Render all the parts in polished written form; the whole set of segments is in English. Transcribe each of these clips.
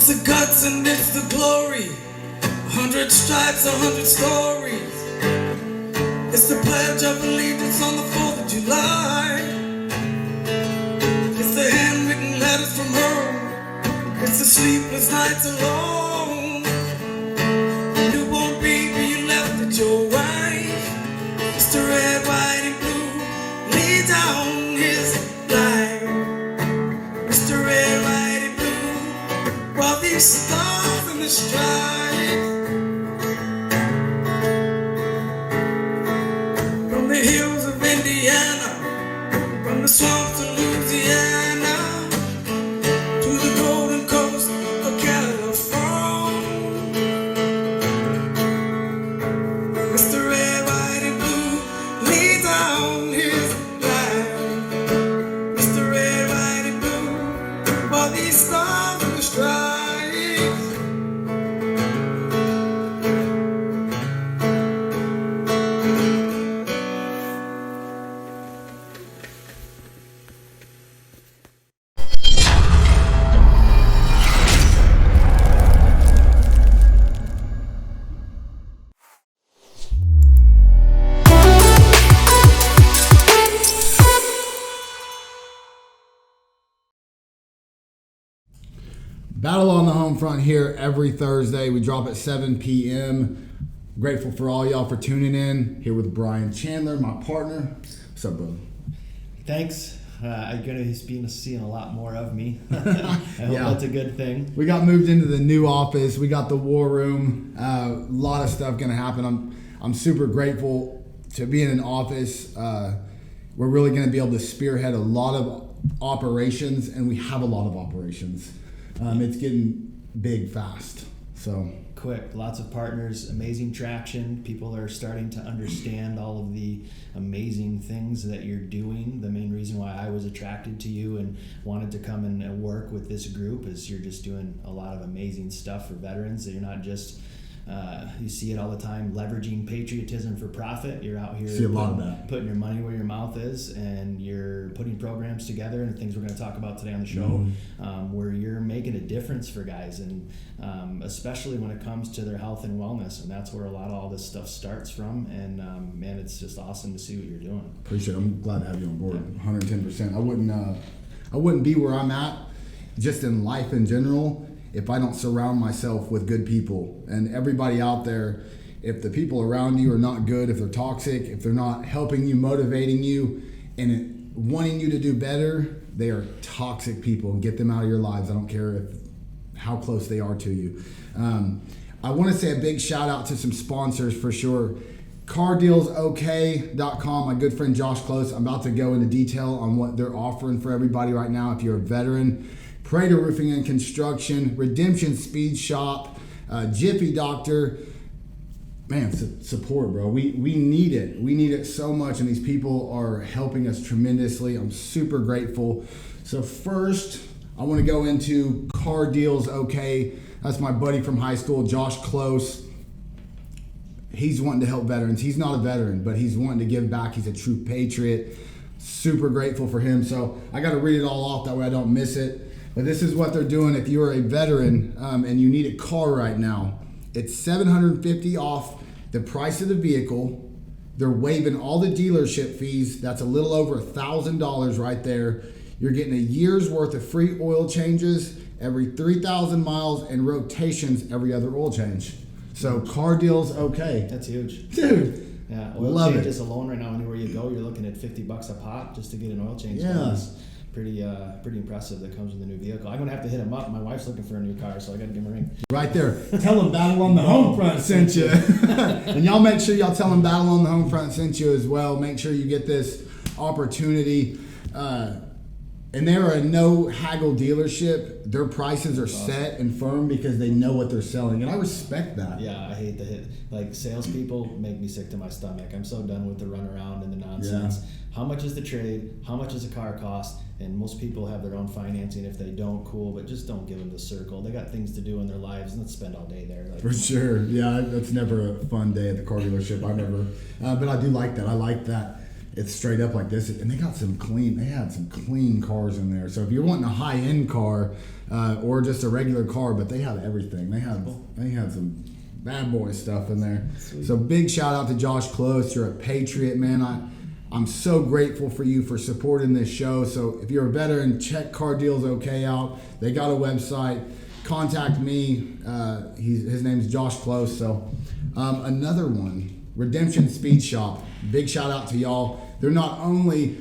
It's the guts and it's the glory. 100 stripes, 100 stories. It's the pledge of allegiance on the 4th of July. It's the handwritten letters from home. It's the sleepless nights alone. Newborn baby you left at your wife. It's the red, white, and blue. Lay down his life. It's the red, white, and blue. While these stars in the stripes. From the hills of Indiana, from the swamps of Louisiana, to the golden coast of California. It's the red, white, and blue. Lay down his life. It's the red, white, and blue. While these stars in the stripes. Battle on the Homefront here every Thursday. We drop at 7 p.m. Grateful for all y'all for tuning in. Here with Brian Chandler, my partner. What's up, brother? Thanks. I'm going to be seeing a lot more of me. I hope that's a good thing. We got moved into the new office. We got the war room. A lot of stuff going to happen. I'm super grateful to be in an office. We're really going to be able to spearhead a lot of operations, and we have a lot of operations. It's getting big fast. So quick, lots of partners, amazing traction. People are starting to understand all of the amazing things that you're doing. The main reason why I was attracted to you and wanted to come and work with this group is you're just doing a lot of amazing stuff for veterans. That you're not just you see it all the time, leveraging patriotism for profit. You're out here putting your money where your mouth is, and you're putting programs together and things we're going to talk about today on the show, where you're making a difference for guys, and especially when it comes to their health and wellness, and that's where a lot of all this stuff starts from. And man, it's just awesome to see what you're doing. Appreciate it. I'm glad to have you on board. 110%. I wouldn't be where I'm at, just in life in general, if I don't surround myself with good people. And everybody out there, if the people around you are not good, if they're toxic, if they're not helping you, motivating you, and wanting you to do better, they are toxic people, and get them out of your lives. I don't care how close they are to you. I want to say a big shout out to some sponsors for sure. CarDealsOK.com, my good friend Josh Close. I'm about to go into detail on what they're offering for everybody right now if you're a veteran. Prater Roofing and Construction, Redemption Speed Shop, Jiffy Doctor. Man, support, bro. We need it. We need it so much, and these people are helping us tremendously. I'm super grateful. So first, I want to go into Car Deals OK. That's my buddy from high school, Josh Close. He's wanting to help veterans. He's not a veteran, but he's wanting to give back. He's a true patriot. Super grateful for him. So I got to read it all off, that way I don't miss it. But this is what they're doing if you're a veteran and you need a car right now. It's $750 off the price of the vehicle. They're waiving all the dealership fees. That's a little over $1,000 right there. You're getting a year's worth of free oil changes every 3,000 miles and rotations every other oil change. So Car Deals OK. That's huge. Dude. Yeah, oil changes alone right now, anywhere you go, you're looking at $50 a pop just to get an oil change. Yeah. Pretty impressive that comes with a new vehicle. I'm gonna have to hit him up. My wife's looking for a new car, so I gotta give him a ring. Right there. Tell him Battle on the Homefront sent you. And y'all make sure y'all tell him Battle on the Homefront sent you as well. Make sure you get this opportunity. And they're a no haggle dealership. Their prices are set and firm because they know what they're selling, and I respect that. Yeah, I hate the hit. Like, salespeople make me sick to my stomach. I'm so done with the runaround and the nonsense. Yeah. How much is the trade? How much does a car cost? And most people have their own financing. If they don't, cool, but just don't give them the circle. They got things to do in their lives, and let's spend all day there. Like, for sure. Yeah, that's never a fun day at the car dealership. I never, but I do like that. I like that. it's straight up like this, and they had some clean cars in there. So if you're wanting a high-end car or just a regular car, but they had everything. They had some bad boy stuff in there. Sweet. So big shout out to Josh Close. You're a patriot, man. I'm so grateful for you for supporting this show. So if you're a veteran, check Car Deals OK out. They got a website. Contact me. His name's Josh Close. So another one, Redemption Speed Shop. Big shout out to y'all. They're not only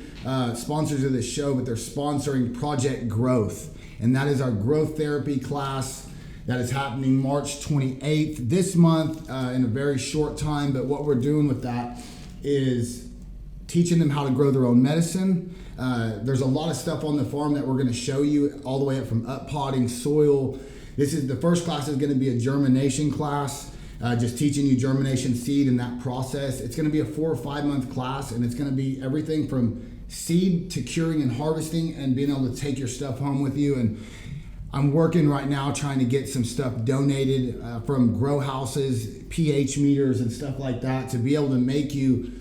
sponsors of this show, but they're sponsoring Project Growth. And that is our growth therapy class that is happening March 28th this month in a very short time. But what we're doing with that is teaching them how to grow their own medicine. There's a lot of stuff on the farm that we're going to show you, all the way up from up-potting soil. The first class is going to be a germination class, just teaching you germination seed and that process. It's going to be a 4 or 5 month class, and it's going to be everything from seed to curing and harvesting and being able to take your stuff home with you. And I'm working right now trying to get some stuff donated from grow houses, pH meters and stuff like that, to be able to make you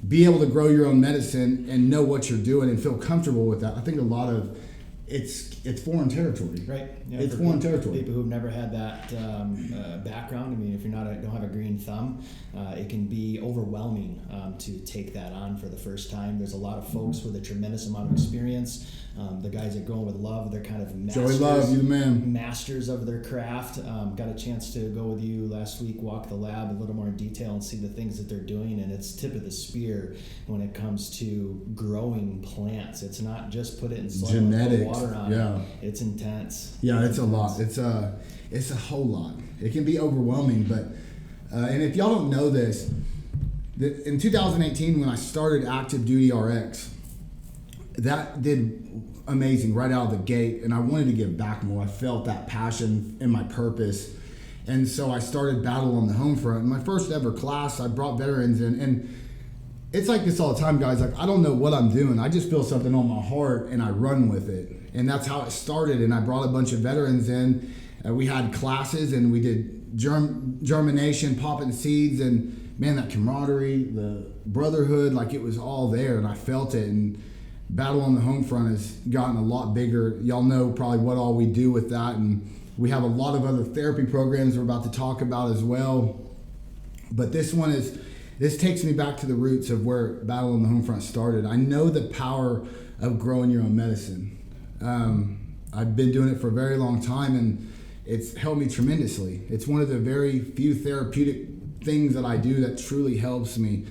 be able to grow your own medicine and know what you're doing and feel comfortable with that. I think a lot of it's foreign territory. Right. Yeah, it's foreign territory. People who've never had that background. I mean, if you're don't have a green thumb, it can be overwhelming to take that on for the first time. There's a lot of folks with a tremendous amount of experience. The guys that go with love, they're kind of masters. Joey Love, you the man. Masters of their craft. Got a chance to go with you last week, walk the lab a little more in detail and see the things that they're doing, and it's tip of the spear when it comes to growing plants. It's not just put it in soil and put water on it. It's intense. Yeah, it's a lot. It's a whole lot. It can be overwhelming, but and if y'all don't know this, in 2018 when I started Active Duty RX, that did amazing right out of the gate, and I wanted to give back more. I felt that passion and my purpose, and so I started Battle on the Homefront. In my first ever class, I brought veterans in, and it's like this all the time, guys. Like, I don't know what I'm doing. I just feel something on my heart, and I run with it, and that's how it started. And I brought a bunch of veterans in. We had classes, and we did germination, popping seeds, and man, that camaraderie, the brotherhood, like it was all there, and I felt it. And Battle on the Homefront has gotten a lot bigger. Y'all know probably what all we do with that, and we have a lot of other therapy programs we're about to talk about as well. But this takes me back to the roots of where Battle on the Homefront started. I know the power of growing your own medicine. I've been doing it for a very long time, and it's helped me tremendously. It's one of the very few therapeutic things that I do that truly helps me.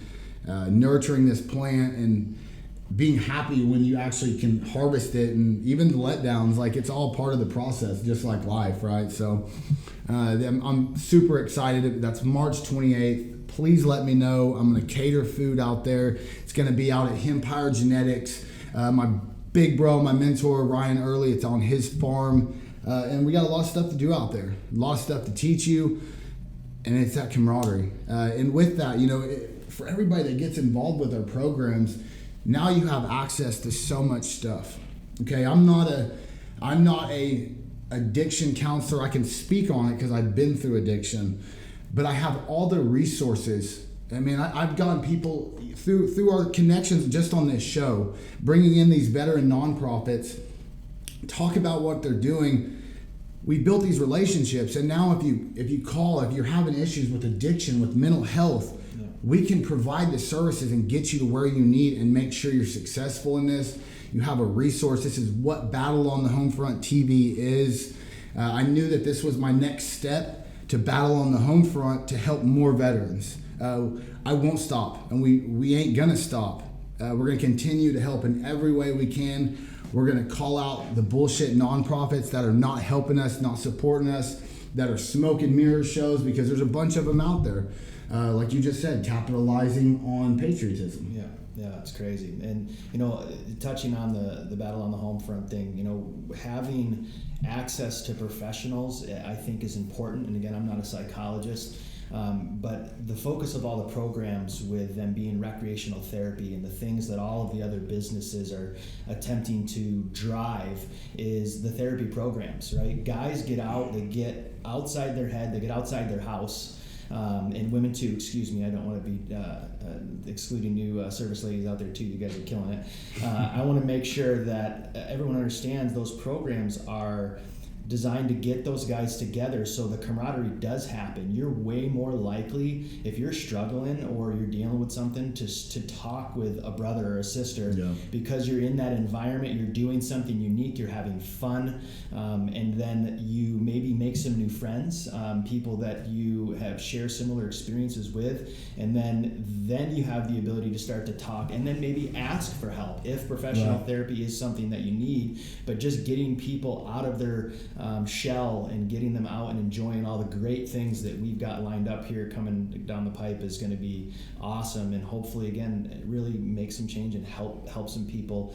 Nurturing this plant and being happy when you actually can harvest it, and even the letdowns, like it's all part of the process, just like life, right? So I'm super excited. That's March 28th. Please let me know. I'm going to cater food out there. It's going to be out at Hemp Genetics. My big bro, my mentor, Ryan Early, it's on his farm. And we got a lot of stuff to do out there, a lot of stuff to teach you, and it's that camaraderie. And with that, for everybody that gets involved with our programs, now you have access to so much stuff. Okay, I'm not a addiction counselor. I can speak on it because I've been through addiction, but I have all the resources. I mean, I've gotten people through our connections just on this show, bringing in these veteran nonprofits, talk about what they're doing. We built these relationships, and now if you're having issues with addiction, with mental health, we can provide the services and get you to where you need and make sure you're successful in this. You have a resource. This is what Battle on the Homefront TV is. I knew that this was my next step to Battle on the Homefront to help more veterans. I won't stop, and we ain't gonna stop. We're gonna continue to help in every way we can. We're gonna call out the bullshit nonprofits that are not helping us, not supporting us, that are smoke and mirror shows, because there's a bunch of them out there. Like you just said, capitalizing on patriotism. Yeah, it's crazy. And touching on the Battle on the Homefront thing, having access to professionals, I think, is important. And again, I'm not a psychologist, but the focus of all the programs, with them being recreational therapy and the things that all of the other businesses are attempting to drive, is the therapy programs, right? Guys get out, they get outside their head, they get outside their house. And women too, excuse me, I don't want to be excluding new service ladies out there too. You guys are killing it. I want to make sure that everyone understands those programs are designed to get those guys together so the camaraderie does happen. You're way more likely, if you're struggling or you're dealing with something, to talk with a brother or a sister, because you're in that environment, you're doing something unique, you're having fun, and then you maybe make some new friends, people that you have share similar experiences with, and then you have the ability to start to talk and then maybe ask for help if professional therapy is something that you need. But just getting people out of their shell and getting them out and enjoying all the great things that we've got lined up here coming down the pipe is going to be awesome, and hopefully again really make some change and help some people,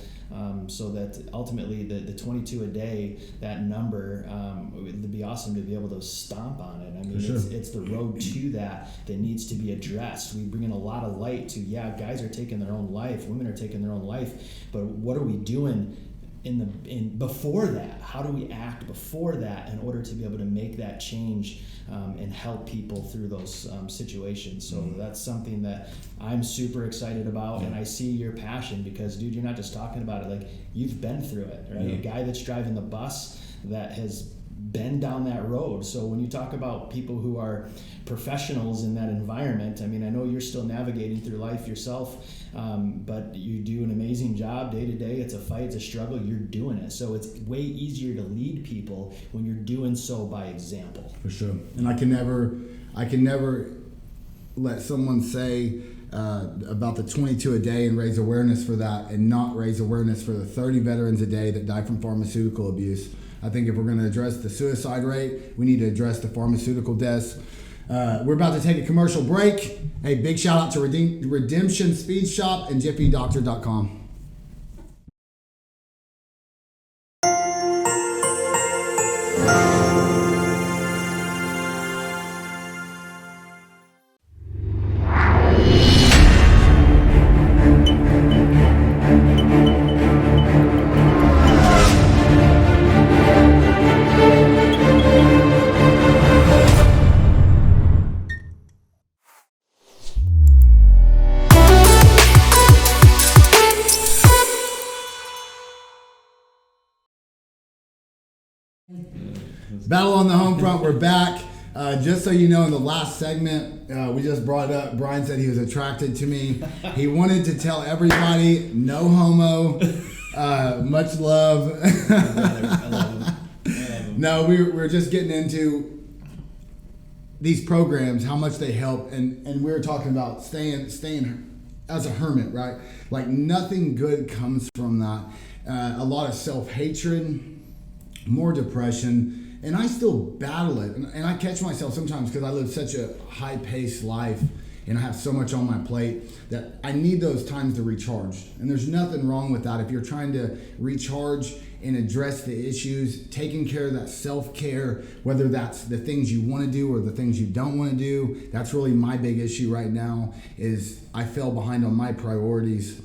so that ultimately the 22 a day, that number, it would be awesome to be able to stomp on it. I mean, it's the road to that needs to be addressed. We bring in a lot of light to, guys are taking their own life, women are taking their own life, but what are we doing in before that? How do we act before that in order to be able to make that change and help people through those situations? So that's something that I'm super excited about, and I see your passion, because dude, you're not just talking about it, like you've been through it, right? A guy that's driving the bus that has been down that road. So when you talk about people who are professionals in that environment, I mean, I know you're still navigating through life yourself, but you do an amazing job day to day. It's a fight, it's a struggle, you're doing it. So it's way easier to lead people when you're doing so by example. For sure. And I can never let someone say about the 22 a day and raise awareness for that and not raise awareness for the 30 veterans a day that die from pharmaceutical abuse. I think if we're going to address the suicide rate, we need to address the pharmaceutical deaths. We're about to take a commercial break. Hey, big shout out to Redemption Speed Shop and JiffyDoctor.com. Battle on the Homefront, we're back. Just so you know, in the last segment, we just brought it up. Brian said he was attracted to me. He wanted to tell everybody, no homo, much love. I love him. No, we're just getting into these programs, how much they help, and we were talking about staying as a hermit, right? Like nothing good comes from that. A lot of self-hatred, more depression. And I still battle it. And I catch myself sometimes because I live such a high-paced life and I have so much on my plate that I need those times to recharge. And there's nothing wrong with that. If you're trying to recharge and address the issues, taking care of that self-care, whether that's the things you want to do or the things you don't want to do, that's really my big issue right now, is I fell behind on my priorities.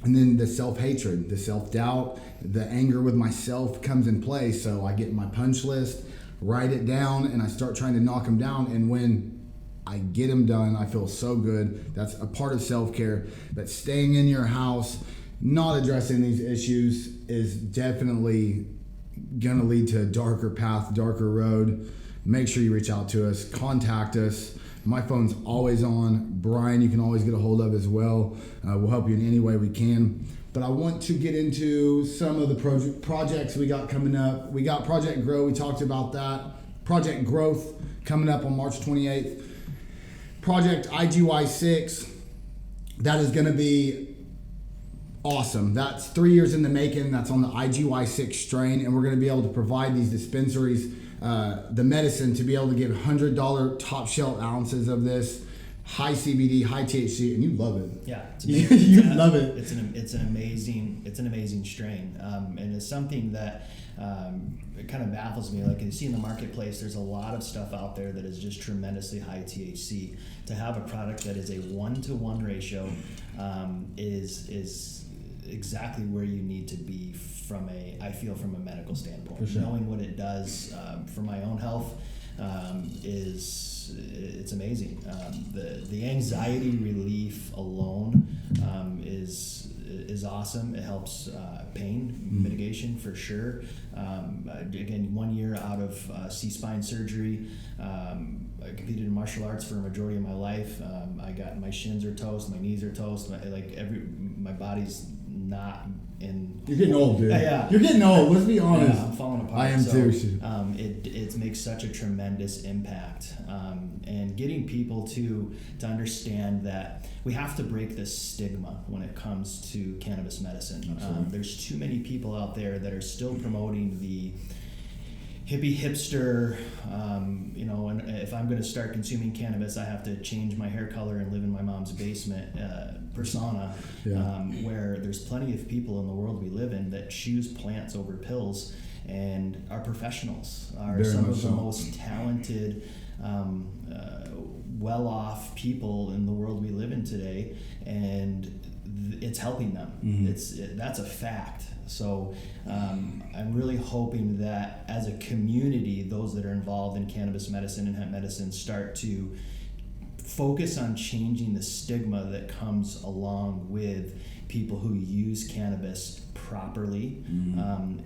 And then the self-hatred, the self-doubt, the anger with myself comes in play. So I get my punch list, write it down, and I start trying to knock them down. And when I get them done, I feel so good. That's a part of self-care. But staying in your house, not addressing these issues is definitely going to lead to a darker path, darker road. Make sure you reach out to us, contact us. My phone's always on. Brian, you can always get a hold of as well. We'll help you in any way we can. But I want to get into some of the projects we got coming up. We got Project Grow. We talked about that. Project Growth coming up on March 28th. Project IGY6. That is going to be awesome. That's 3 years in the making. That's on the IGY6 strain. And we're going to be able to provide these dispensaries the medicine to be able to give $100 top shelf ounces of this, high CBD, high THC, and you love it. Yeah, you love it. It's an amazing strain, and it's something that it kind of baffles me. Like you see in the marketplace, there's a lot of stuff out there that is just tremendously high THC. To have a product that is a 1-to-1 ratio is exactly where you need to be from a medical standpoint. For sure. Knowing what it does for my own health it's amazing. The anxiety relief alone is awesome. It helps pain mitigation for sure. Again, 1 year out of C-spine surgery. I competed in martial arts for a majority of my life. I got my shins are toast, my knees are toast. My body's not in. You're getting old, dude. Yeah. You're getting old. Let's be honest. Yeah, I'm falling apart. I am too. It makes such a tremendous impact, and getting people to understand that we have to break this stigma when it comes to cannabis medicine. There's too many people out there that are still promoting the hippie hipster, and if I'm going to start consuming cannabis, I have to change my hair color and live in my mom's basement persona, where there's plenty of people in the world we live in that choose plants over pills and are professionals, are Very some much of the so. most talented, well-off people in the world we live in today, and it's helping them. That's a fact. So I'm really hoping that as a community, those that are involved in cannabis medicine and hemp medicine start to focus on changing the stigma that comes along with people who use cannabis properly,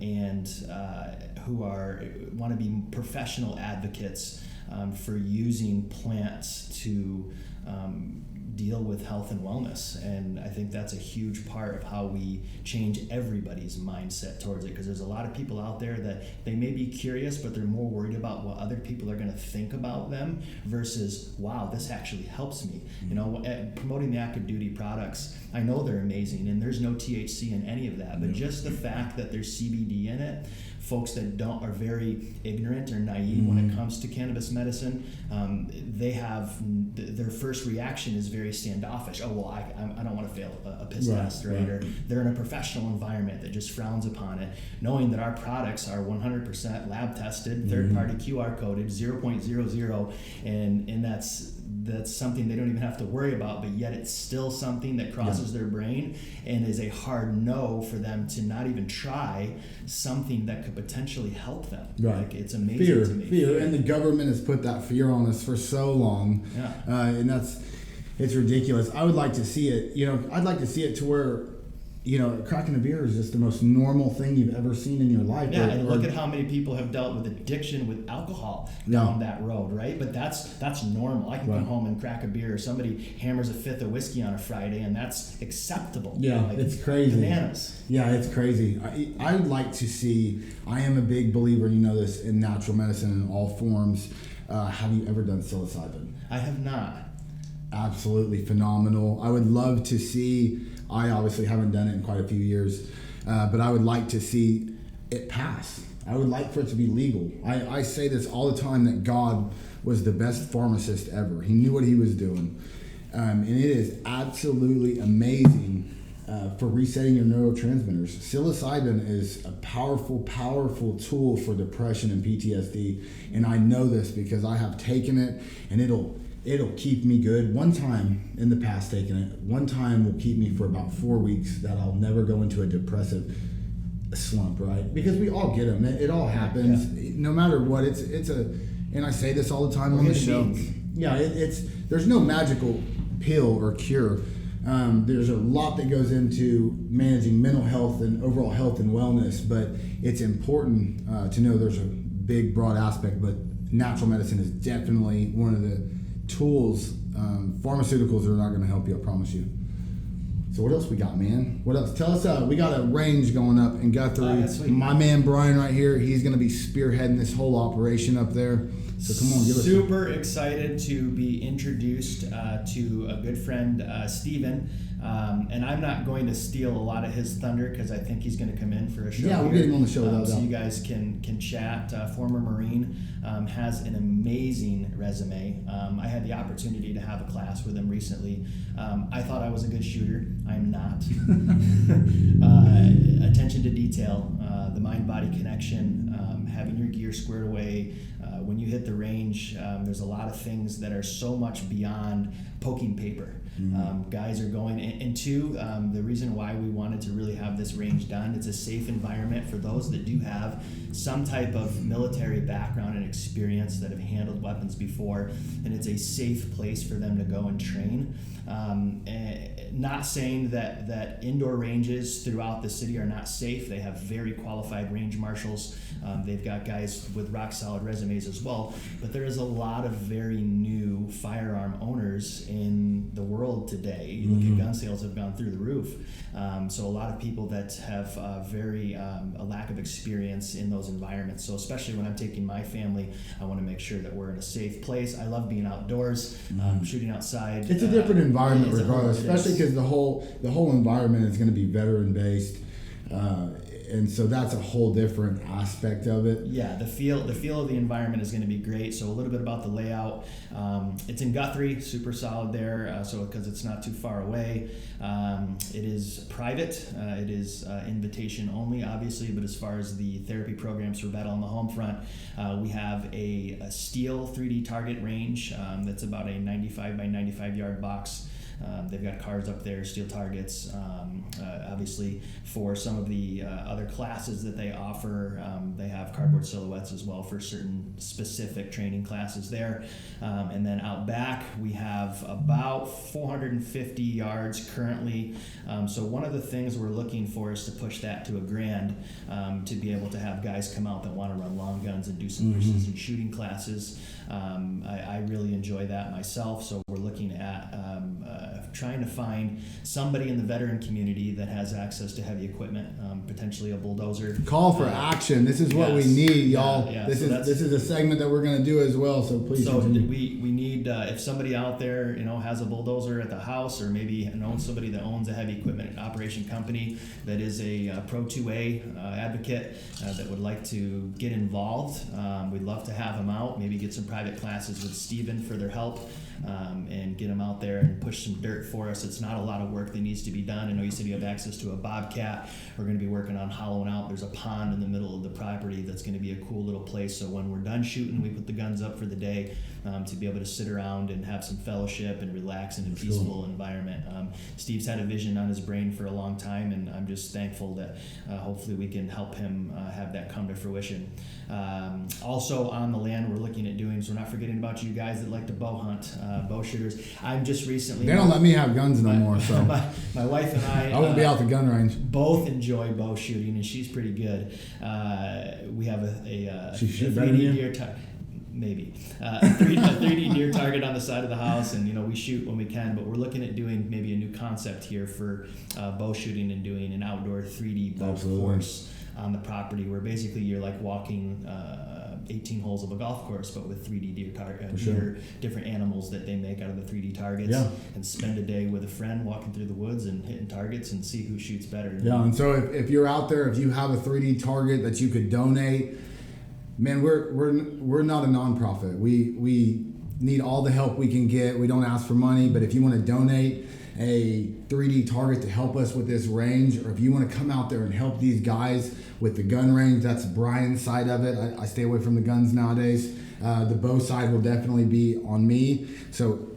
and who want to be professional advocates for using plants to deal with health and wellness. And I think that's a huge part of how we change everybody's mindset towards it, because there's a lot of people out there that they may be curious, but they're more worried about what other people are going to think about them versus, wow, this actually helps me. Promoting the active duty products, I know they're amazing and there's no THC in any of that, but just the fact that there's CBD in it, folks that are very ignorant or naive when it comes to cannabis medicine, they have their first reaction is very standoffish. Oh, well, I don't want to fail a piss test, right? Or they're in a professional environment that just frowns upon it, knowing that our products are 100% lab tested, third-party QR coded, 0.00, and that's something they don't even have to worry about, but yet it's still something that crosses their brain and is a hard no for them to not even try something that could potentially help them. Right. Like, it's amazing to me. Fear. And the government has put that fear on us for so long. And it's ridiculous. I would like to see it, I'd like to see it to where, cracking a beer is just the most normal thing you've ever seen in your life. Yeah, and look at how many people have dealt with addiction with alcohol down that road, right? But that's normal. I can come home and crack a beer, or somebody hammers a fifth of whiskey on a Friday, and that's acceptable. Yeah, it's crazy. Bananas. Yeah, it's crazy. I would like to see, I am a big believer, you know this, in natural medicine in all forms. Have you ever done psilocybin? I have not. Absolutely phenomenal. I would love to see, I obviously haven't done it in quite a few years, but I would like to see it pass. I would like for it to be legal. I say this all the time, that God was the best pharmacist ever. He knew what he was doing. And it is absolutely amazing for resetting your neurotransmitters. Psilocybin is a powerful, powerful tool for depression and PTSD. And I know this because I have taken it, and it'll keep me good. One time in the past taking it, one time will keep me for about 4 weeks, that I'll never go into a depressive slump, right? Because we all get them. It all happens. No matter what, and I say this all the time on the show. Yeah, there's no magical pill or cure. There's a lot that goes into managing mental health and overall health and wellness, but it's important to know there's a big, broad aspect, but natural medicine is definitely one of the tools. Pharmaceuticals are not going to help you, I promise you. So what else we got, man? What else? Tell us. We got a range going up in Guthrie. My man Brian right here, he's going to be spearheading this whole operation up there. So come on, give us. Super excited to be introduced to a good friend, Steven. And I'm not going to steal a lot of his thunder, because I think he's going to come in for a show. Yeah, we'll get him on the show. So you guys can chat. Former Marine, has an amazing resume. I had the opportunity to have a class with him recently. I thought I was a good shooter. I'm not. Attention to detail, the mind-body connection, having your gear squared away. When you hit the range, there's a lot of things that are so much beyond poking paper. Guys are going, and two, the reason why we wanted to really have this range done, it's a safe environment for those that do have some type of military background and experience, that have handled weapons before, and it's a safe place for them to go and train. And not saying that indoor ranges throughout the city are not safe. They have very qualified range marshals. They've got guys with rock solid resumes as well. But there is a lot of very new firearm owners in the world today. You look at gun sales have gone through the roof. So a lot of people that have a lack of experience in those environments. So especially when I'm taking my family, I want to make sure that we're in a safe place. I love being outdoors, shooting outside. It's a different environment regardless, especially because the whole environment is going to be veteran based. And so that's a whole different aspect of it. Yeah, the feel of the environment is going to be great. So a little bit about the layout. It's in Guthrie, super solid there. So because it's not too far away, it is private. It is invitation only, obviously. But as far as the therapy programs for Battle on the Homefront, we have a steel 3D target range that's about a 95 by 95 yard box. They've got cars up there, steel targets. Obviously, for some of the other classes that they offer, they have cardboard silhouettes as well for certain specific training classes there. And then out back, we have about 450 yards currently. So one of the things we're looking for is to push that to $1,000 to be able to have guys come out that want to run long guns and do some precision shooting classes. I really enjoy that myself. So we're looking at trying to find somebody in the veteran community that has access to heavy equipment, potentially a bulldozer. Call for action. This is what we need, y'all. Yeah, this is a segment that we're going to do as well. So please. So continue. we need if somebody out there has a bulldozer at the house, or maybe knows somebody that owns a heavy equipment operation company that is a Pro 2A advocate that would like to get involved. We'd love to have them out. Maybe get some private classes with Steven for their help. And get them out there and push some dirt for us. It's not a lot of work that needs to be done. I know you said you have access to a bobcat. We're going to be working on hollowing out. There's a pond in the middle of the property that's going to be a cool little place. So when we're done shooting, we put the guns up for the day to be able to sit around and have some fellowship and relax in a peaceful environment. Steve's had a vision on his brain for a long time, and I'm just thankful that hopefully we can help him have that come to fruition. Also on the land we're looking at doing, so we're not forgetting about you guys that like to bow hunt. Bow shooters. I'm just recently. They don't let me have guns no more, so my wife and I won't be out the gun range. Both enjoy bow shooting, and she's pretty good. We have a 3D deer maybe a 3D deer target on the side of the house, and we shoot when we can. But we're looking at doing maybe a new concept here for bow shooting and doing an outdoor 3D bow course on the property, where basically you're like walking 18 holes of a golf course, but with 3D deer, different animals that they make out of the 3D targets, and spend a day with a friend walking through the woods and hitting targets and see who shoots better. Yeah, and so if you're out there, if you have a 3D target that you could donate, man, we're not a nonprofit. We need all the help we can get. We don't ask for money, but if you want to donate a 3D target to help us with this range, or if you want to come out there and help these guys with the gun range, that's Brian's side of it. I stay away from the guns nowadays. The bow side will definitely be on me. So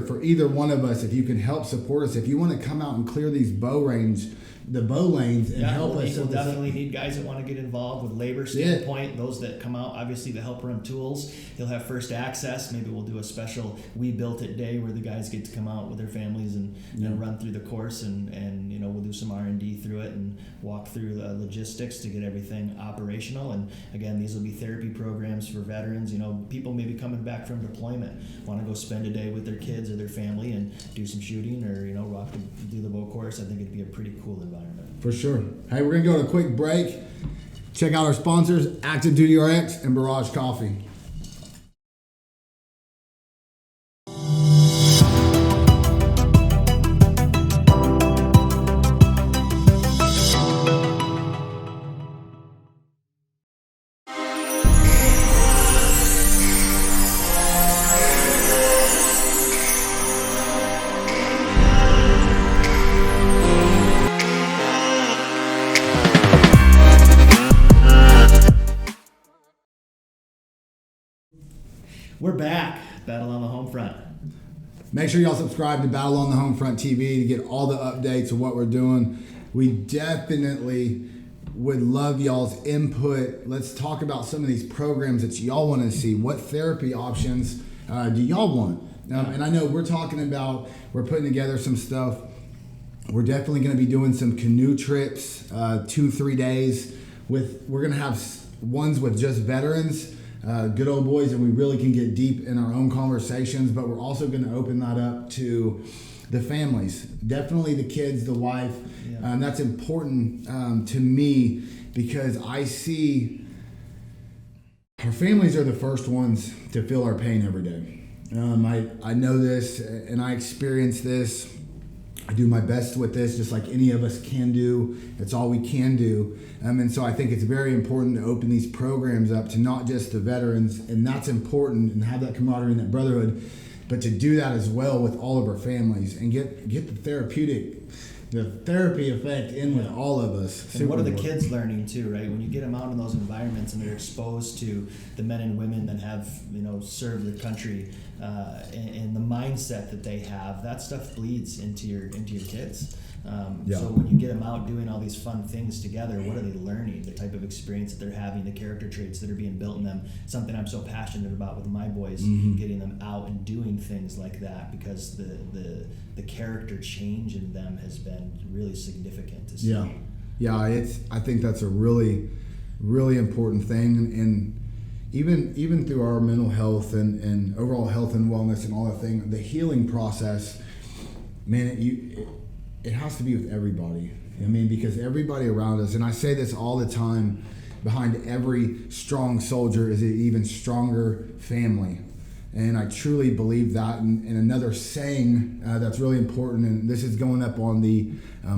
for either one of us, if you can help support us, if you want to come out and clear these bow lanes and help us. We'll definitely need guys that want to get involved with labor standpoint. Those that come out, obviously, to help run tools. They'll have first access. Maybe we'll do a special We Built It day where the guys get to come out with their families and run through the course, and we'll do some R&D through it and walk through the logistics to get everything operational. And again, these will be therapy programs for veterans. People maybe coming back from deployment want to go spend a day with their kids or their family and do some shooting, or do the bow course. I think it'd be a pretty cool environment. For sure. Hey, we're going to go to a quick break. Check out our sponsors, Active Duty RX and Barrage Coffee. We're back. Battle on the Homefront. Make sure y'all subscribe to Battle on the Homefront TV to get all the updates of what we're doing. We definitely would love y'all's input. Let's talk about some of these programs that y'all want to see. What therapy options do y'all want? And I know we're putting together some stuff We're definitely going to be doing some canoe trips, 2-3 days. We're going to have ones with just veterans, good old boys, and we really can get deep in our own conversations, but we're also going to open that up to the families, definitely the kids, the wife. Yeah. That's important to me because I see our families are the first ones to feel our pain every day. I know this and I experience this. I do my best with this, just like any of us can do. It's all we can do. And so I think it's very important to open these programs up to not just the veterans, and that's important, and have that camaraderie and that brotherhood, but to do that as well with all of our families and get the therapy effect in with all of us. And what are the kids learning too, right? When you get them out in those environments and they're exposed to the men and women that have, served their country, and the mindset that they have, that stuff bleeds into your kids. So when you get them out doing all these fun things together, what are they learning? The type of experience that they're having, the character traits that are being built in them. Something I'm so passionate about with my boys, getting them out and doing things like that, because the character change in them has been really significant to see. I think that's a really, really important thing, and even through our mental health and overall health and wellness and all that thing, the healing process, man, it has to be with everybody. I mean, because everybody around us, and I say this all the time, behind every strong soldier is an even stronger family. And I truly believe that. And another saying that's really important, and this is going up on the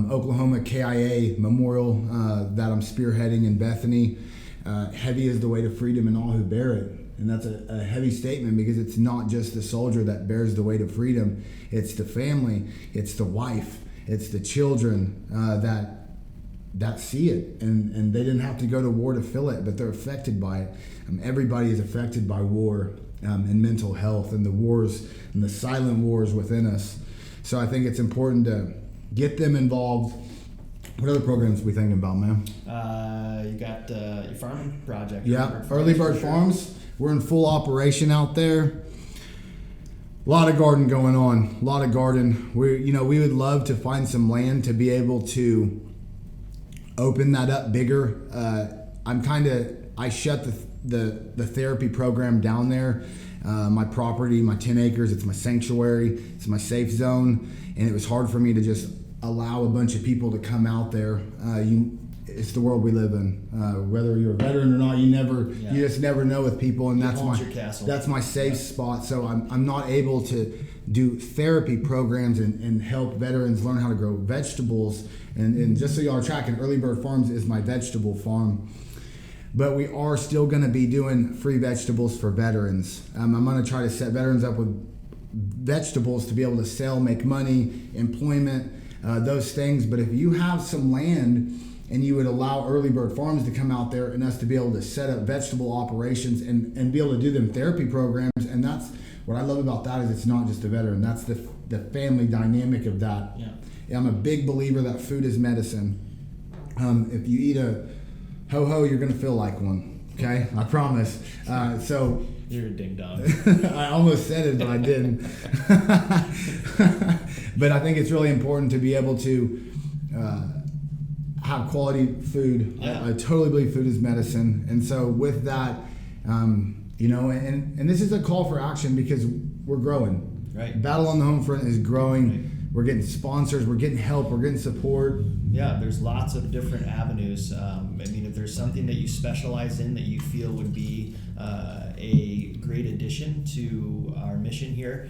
Oklahoma KIA memorial that I'm spearheading in Bethany. Heavy is the way to freedom and all who bear it. And that's a heavy statement, because it's not just the soldier that bears the weight of freedom. It's the family, it's the wife, it's the children that see it. And they didn't have to go to war to feel it, but they're affected by it. Everybody is affected by war and mental health and the wars and the silent wars within us. So I think it's important to get them involved. What other programs are we thinking about, man? You got your farming project. Yeah, Early Bird Farms. We're in full operation out there. A lot of garden going on. A lot of garden. We would love to find some land to be able to open that up bigger. I shut the therapy program down there. My property, my 10 acres, it's my sanctuary, it's my safe zone, and it was hard for me to just allow a bunch of people to come out there. It's the world we live in. Whether you're a veteran or not, you just never know with people, and that's my safe spot. So I'm not able to do therapy programs and help veterans learn how to grow vegetables. And just so y'all are tracking, Early Bird Farms is my vegetable farm. But we are still going to be doing free vegetables for veterans. I'm going to try to set veterans up with vegetables to be able to sell, make money, employment, those things. But if you have some land and you would allow Early Bird Farms to come out there and us to be able to set up vegetable operations and be able to do them therapy programs, and that's what I love about that, is it's not just the veteran, that's the family dynamic of that. Yeah, I'm a big believer that food is medicine. If you eat a ho-ho, you're going to feel like one, okay? I promise. So you're a ding-dong. I almost said it, but I didn't. But I think it's really important to be able to have quality food. Yeah. I totally believe food is medicine. And so with that, and this is a call for action, because we're growing. Right. Battle on the Homefront is growing. Right. We're getting sponsors, we're getting help, we're getting support. Yeah, there's lots of different avenues. If there's something that you specialize in that you feel would be a great addition to our mission here,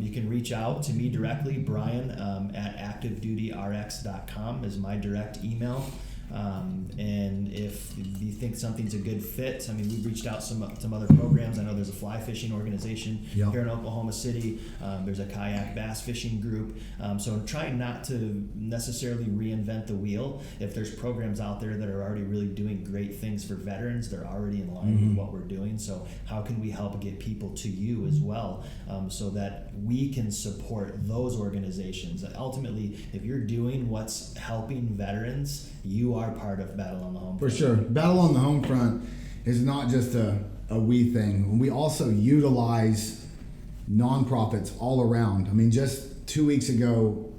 you can reach out to me directly. Brian at activedutyrx.com is my direct email. And if you think something's a good fit, we've reached out some other programs. I know there's a fly fishing organization here in Oklahoma City. There's a kayak bass fishing group. So I'm trying not to necessarily reinvent the wheel. If there's programs out there that are already really doing great things for veterans, they're already in line with what we're doing. So how can we help get people to you as well, so that we can support those organizations? Ultimately, if you're doing what's helping veterans, you are part of Battle on the Homefront. For sure. Battle on the Homefront is not just a we thing. We also utilize nonprofits all around. Just 2 weeks ago,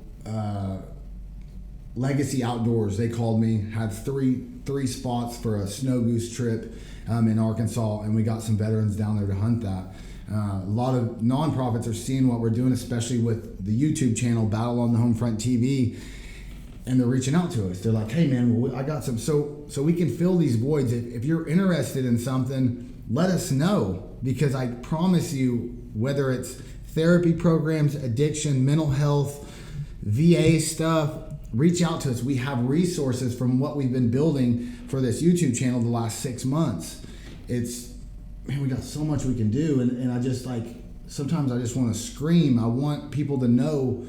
Legacy Outdoors, they called me, had three spots for a snow goose trip in Arkansas, and we got some veterans down there to hunt that. A lot of nonprofits are seeing what we're doing, especially with the YouTube channel Battle on the Homefront TV, and they're reaching out to us. They're like, hey man, well, I got some, so we can fill these voids. If you're interested in something, let us know, because I promise you, whether it's therapy programs, addiction, mental health, VA stuff, reach out to us. We have resources from what we've been building for this YouTube channel the last 6 months. Man, we got so much we can do, and I just sometimes I just want to scream. I want people to know,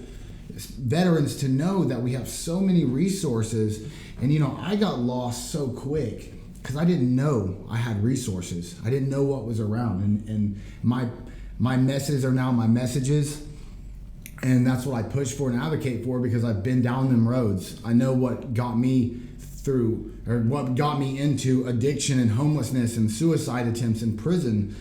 veterans to know, that we have so many resources. And I got lost so quick because I didn't know I had resources. I didn't know what was around, and my messages are now my messages, and that's what I push for and advocate for, because I've been down them roads. I know what got me through, or what got me into addiction and homelessness and suicide attempts in prison.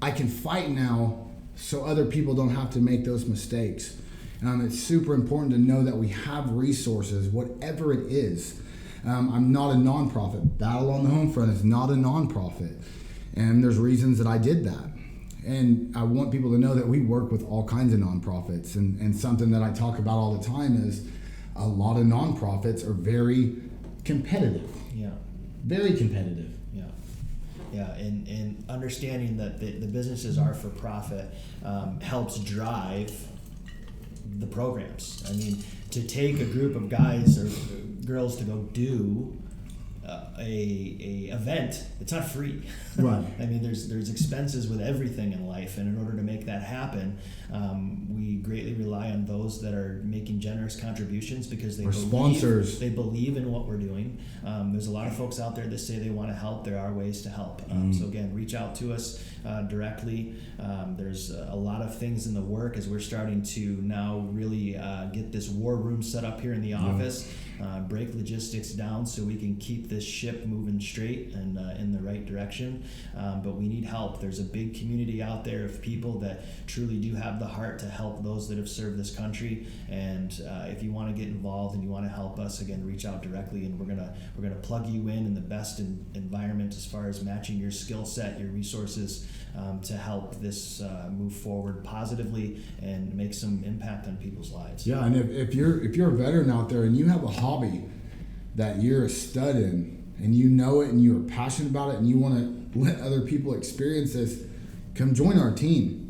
I can fight now so other people don't have to make those mistakes. It's super important to know that we have resources, whatever it is. I'm not a nonprofit. Battle on the Homefront is not a nonprofit, and there's reasons that I did that. And I want people to know that we work with all kinds of nonprofits, and something that I talk about all the time is a lot of nonprofits are very competitive. Yeah. Very competitive. Yeah. Yeah, and understanding that the businesses are for profit helps drive the programs. I mean, to take a group of guys or girls to go do a event, it's not free. Right. I mean, there's expenses with everything in life, and in order to make that happen, we greatly rely on those that are making generous contributions, because they sponsors. They believe in what we're doing. There's a lot of folks out there that say they want to help. There are ways to help. So again, reach out to us directly. There's a lot of things in the work as we're starting to now really get this war room set up here in the office, break logistics down so we can keep this ship moving straight and in the right direction. But we need help. There's a big community out there of people that truly do have the heart to help those that have served this country. And if you want to get involved and you want to help us, again, reach out directly, and we're gonna plug you in the best environment as far as matching your skill set, your resources, to help this move forward positively and make some impact on people's lives. Yeah, and if you're a veteran out there and you have a hobby that you're a stud in, and you know it and you're passionate about it and you want to let other people experience this, come join our team.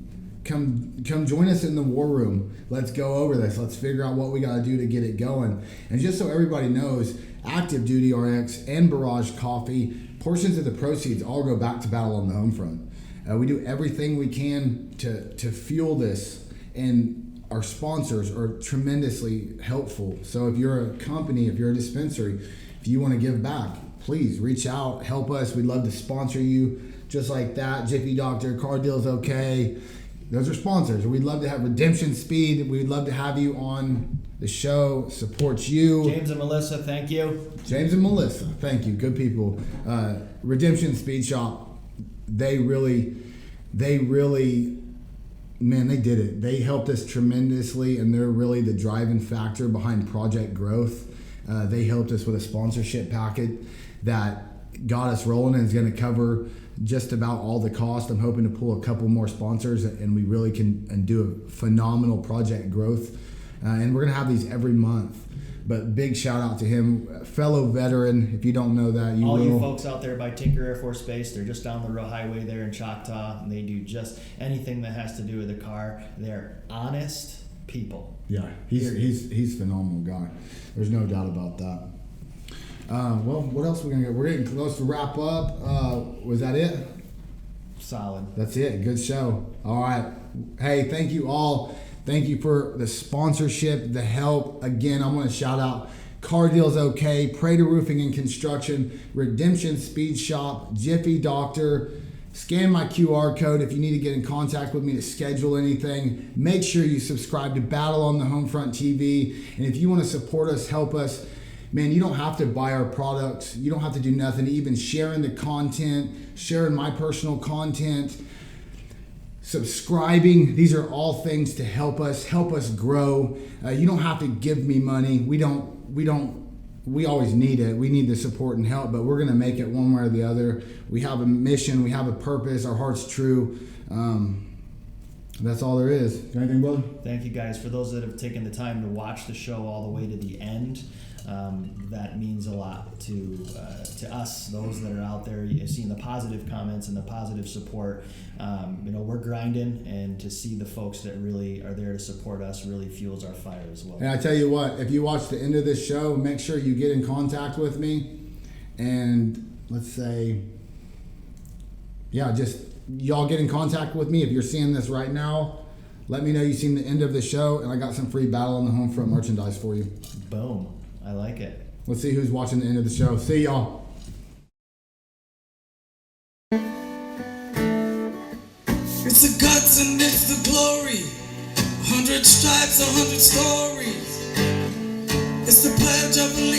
Come join us in the war room. Let's go over this. Let's figure out what we got to do to get it going. And just so everybody knows, Active Duty RX and Barrage Coffee, portions of the proceeds all go back to Battle on the Homefront. We do everything we can to fuel this, and our sponsors are tremendously helpful. So if you're a company, if you're a dispensary, if you want to give back, please reach out, help us. We'd love to sponsor you just like that. Jiffy Doctor, Car Deals OK. Those are sponsors. We'd love to have Redemption Speed. We'd love to have you on the show, support you. James and Melissa, thank you. James and Melissa, thank you. Good people. Redemption Speed Shop, they really, man, they did it. They helped us tremendously, and they're really the driving factor behind Project Growth. They helped us with a sponsorship packet that got us rolling and is going to cover just about all the cost. I'm hoping to pull a couple more sponsors, and we really can and do a phenomenal Project Growth. And we're going to have these every month. But big shout out to him, fellow veteran. If you don't know that, you all will. You folks out there by Tinker Air Force Base, they're just down the road highway there in Choctaw, and they do just anything that has to do with the car. They're honest people. Yeah, he's a phenomenal guy. There's no doubt about that. Well, what else are we gonna get? We're getting close to wrap up. Was that it? Solid. That's it. Good show. All right. Hey, thank you all. Thank you for the sponsorship, the help. Again, I want to shout out Car Deals OK, Prater Roofing and Construction, Redemption Speed Shop, Jiffy Doctor. Scan my QR code if you need to get in contact with me to schedule anything. Make sure you subscribe to Battle on the Homefront TV. And if you want to support us, help us, man, you don't have to buy our products. You don't have to do nothing. Even sharing the content, sharing my personal content, subscribing. These are all things to help us grow. You don't have to give me money. We always need it. We need the support and help, but we're going to make it one way or the other. We have a mission. We have a purpose. Our heart's true. That's all there is. Got anything, brother? Thank you, guys. For those that have taken the time to watch the show all the way to the end, that means a lot to us, those that are out there seeing the positive comments and the positive support. We're grinding, and to see the folks that really are there to support us really fuels our fire as well. And I tell you what, if you watch the end of this show, make sure you get in contact with me, and let's say, just y'all get in contact with me. If you're seeing this right now, let me know you've seen the end of the show, and I got some free Battle on the Homefront merchandise for you. Boom. I like it. Let's see who's watching the end of the show. See y'all. It's the guts and it's the glory. 100 stripes, 100 stories. It's the pledge of allegiance.